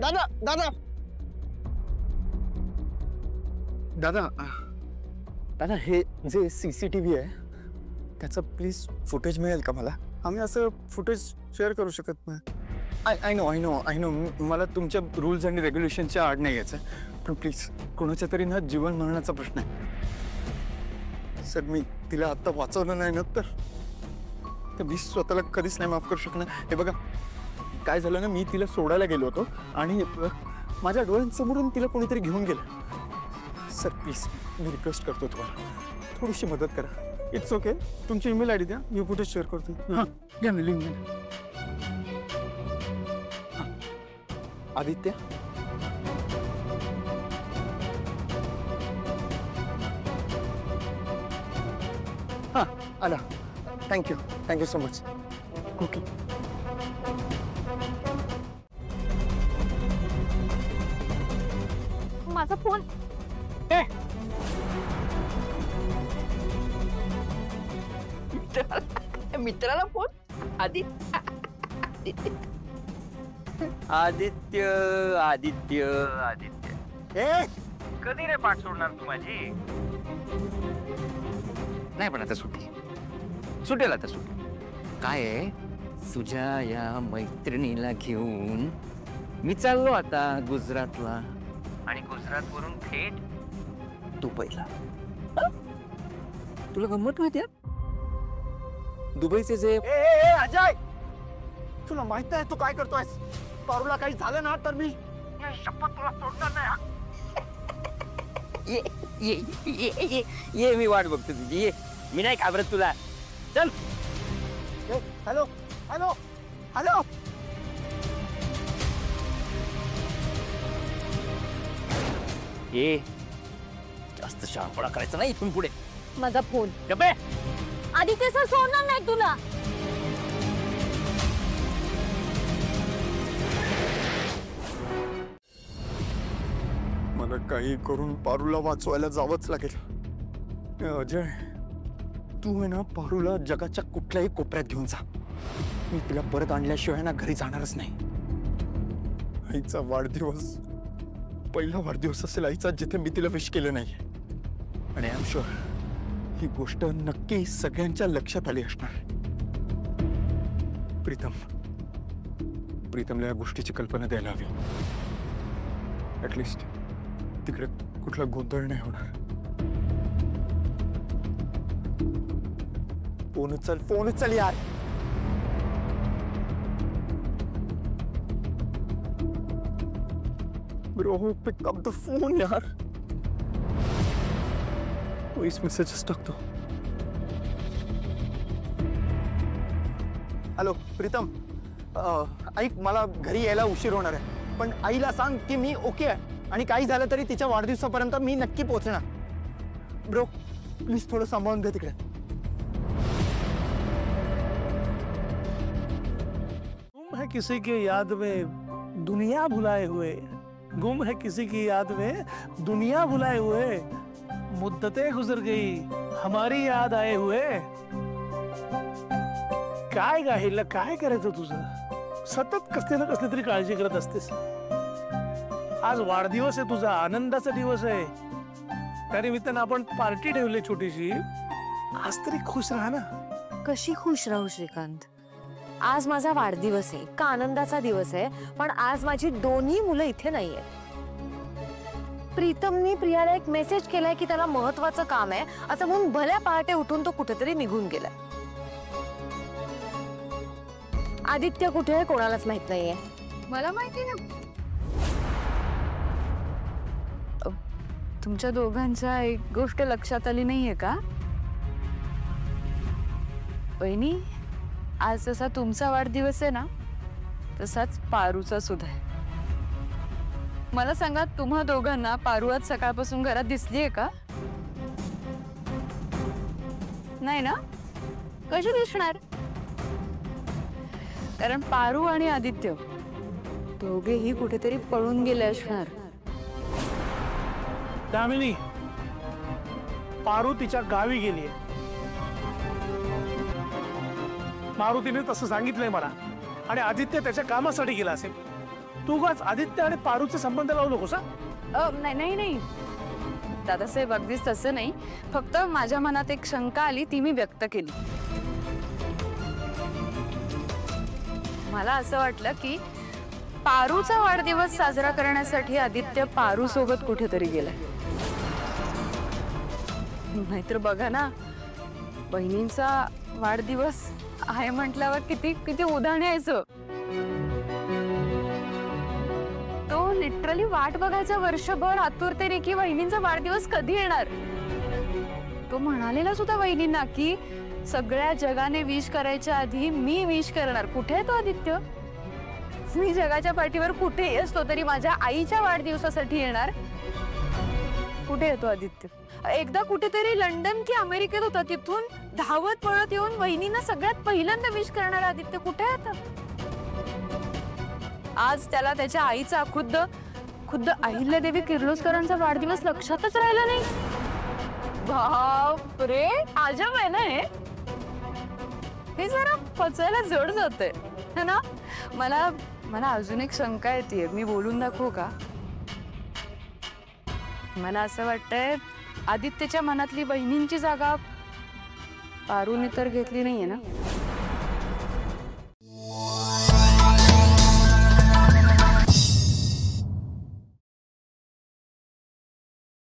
दादा दादा दादा दादा हे जे सीसीटीव्ही आहे त्याचं प्लीज फुटेज मिळेल का मला? आम्ही असं फुटेज शेअर करू शकत नाही. आय नो मला तुमच्या रूल्स आणि रेग्युलेशनच्या आड नाही यायचं, पण प्लीज कोणाच्या तरी ना जीवन मरणाचा प्रश्न आहे सर. मी तिला आत्ता वाचवलं नाही ना तर मी स्वतःला कधीच नाही माफ करू शकणार. हे बघा काय झालं ना, मी तिला सोडायला गेलो होतो आणि माझ्या डोळ्यांसमोरून तिला कोणीतरी घेऊन गेलं. सर प्लीज मी रिक्वेस्ट करतो तुम्हाला थोडीशी मदत करा. It's okay. तुमची ईमेल आय डी द्या, मी फुटेज शेअर करतो. हां द्या मी लिंक द्या. आदित्य हां आला. Thank you so much. ओके. माझा फोन मित्राला फोन. आदित्य आदित्य आदित्य आदित्य कधी रे पाठ सोडणार तू माझी? नाही पण आता सुटेल आता सुटेल. काय आहे तुझ्या या मैत्रिणीला घेऊन मी चाललो आता गुजरातला आणि गुजरात वरून थेट दुबईला. तुला गंमत माहिती आहे दुबईचे जे अजय तुला माहित आहे तू काय करतोयस? पारूला काही झालं ना तर मी शपथ तुला सोडणार नाही. ये ये ये ये ये मी वाट बघतो तुझी. ये मी नाही घाबरत तुला. चल. Hello hello hello. ये जास्त शहाणपणा करायचा नाही इथून पुढे. माझा फोन. गप्पे. आदित्य सर सोडणार नाही तुला. मला काही करून पारूला वाचवायला जावंच लागेल. अजय तू आहे ना पारूला जगाच्या कुठल्याही कोपऱ्यात घेऊन जा. मी तिला परत आणल्याशिवाय ना घरी जाणारच नाही. आईचा वाढदिवस पहिला वाढदिवस असेल आईचा जिथे मी तिला विश केलं नाही. आणि आय एम शुअर ही गोष्ट नक्की सगळ्यांच्या लक्षात आली असणार. प्रीतमला या गोष्टीची कल्पना द्यायला हवी. ऍटलिस्ट तिकडे कुठला गोंधळ नाही होणार. फोन चल यार. Bro, pick up the phone यार. वॉइस मेसेजेस टाकतो. हॅलो प्रीतम, ऐक मला घरी यायला उशीर होणार आहे, पण आईला सांग की मी ओके आहे आणि काही झालं तरी तिच्या वाढदिवसापर्यंत मी नक्की पोहोचणार. ब्रो प्लीज थोडं सांभाळून घे तिकडे. गुम है किसी की याद में दुनिया भुलाए हुए, गुम है किसी की याद में दुनिया भुलाए हुए, मुद्दतें गुजर गई हमारी याद आए हुए. काय गाहिलं, काय करायचं तुझं? सतत कसली ना कसली तरी काळजी करत असतेस. आज वाढदिवस आहे तुझा, आनंदाचा दिवस आहे. त्या निमित्तानं आपण पार्टी ठेवली छोटीशी. आज तरी खुश राहा ना. कशी खुश राहू श्रीकांत? आज माझा वाढदिवस आहे, का आनंदाचा दिवस आहे, पण आज माझी दोन्ही मुलं इथे नाहीये. प्रीतमनी प्रियाला एक मेसेज केलाय की त्याला महत्वाचं काम आहे असं म्हणून भल्या पहाटे उठून तो कुठेतरी निघून गेलाय. आदित्य कुठे आहे कोणालाच माहित नाहीये. मला माहिती ना. तुमच्या दोघांच्या एक गोष्ट लक्षात आली नाहीये का बहिणी? आज जसा तुमचा वाढदिवस आहे ना तसाच पारूचा सुद्धा आहे. मला सांगा, तुम्हा दोघांना पारू आज सकाळपासून घरात दिसलीये का? नाही ना? कशी दिसणार? कारण पारू आणि आदित्य दोघेही कुठेतरी पळून गेले असणार. दामिनी, पारू तिच्या गावी गेलीये. मारुतीने तसं सांगितलंय मला, आणि आदित्य त्याच्या कामासाठी गेला असेल. तू उगाच आदित्य आणि पारूचे संबंध लावू नकोस हा. नाही नाही नाही दादासाहेब, अगदीच तसं नाही. फक्त माझ्या मनात एक शंका आली, ती मी व्यक्त केली. मला असं वाटलं की पारूचा वाढदिवस साजरा करण्यासाठी आदित्य पारू सोबत कुठेतरी गेलाय. नाहीतर बघा ना, बहिणींचा वाढदिवस आहे म्हटल्यावर किती किती उधाण यायचं. तो लिटरली वाट बघायचा वर्षभर आतुरतेने की वहिनींचा वाढदिवस कधी येणार. तो म्हणालेला सुद्धा वहिनींना की सगळ्या जगाने विश करायच्या आधी मी विश करणार. कुठे आहे तो आदित्य? मी जगाच्या पाठीवर कुठेही असतो तरी माझ्या आईच्या वाढदिवसासाठी येणार. कुठे येतो आदित्य? एकदा कुठेतरी लंडन की अमेरिकेत होता, तिथून धावत पळत येऊन वहिनींना सगळ्यात पहिल्यांदा विश करणार आदित्य कुठे आहे आता? आज त्याला त्याच्या आईचा खुद्द अहिल्यादेवी किर्लोस्करांचा वाढदिवस लक्षातच राहिला नाही. बापरे, अजब आहे ना हे जरा पचायला जड जाते है ना. मला अजून एक शंका येते, मी बोलून दाखवू का? मला असं वाटतंय आदित्यच्या मनातली बहिणींची जागा पारूने तर घेतली नाहीये ना.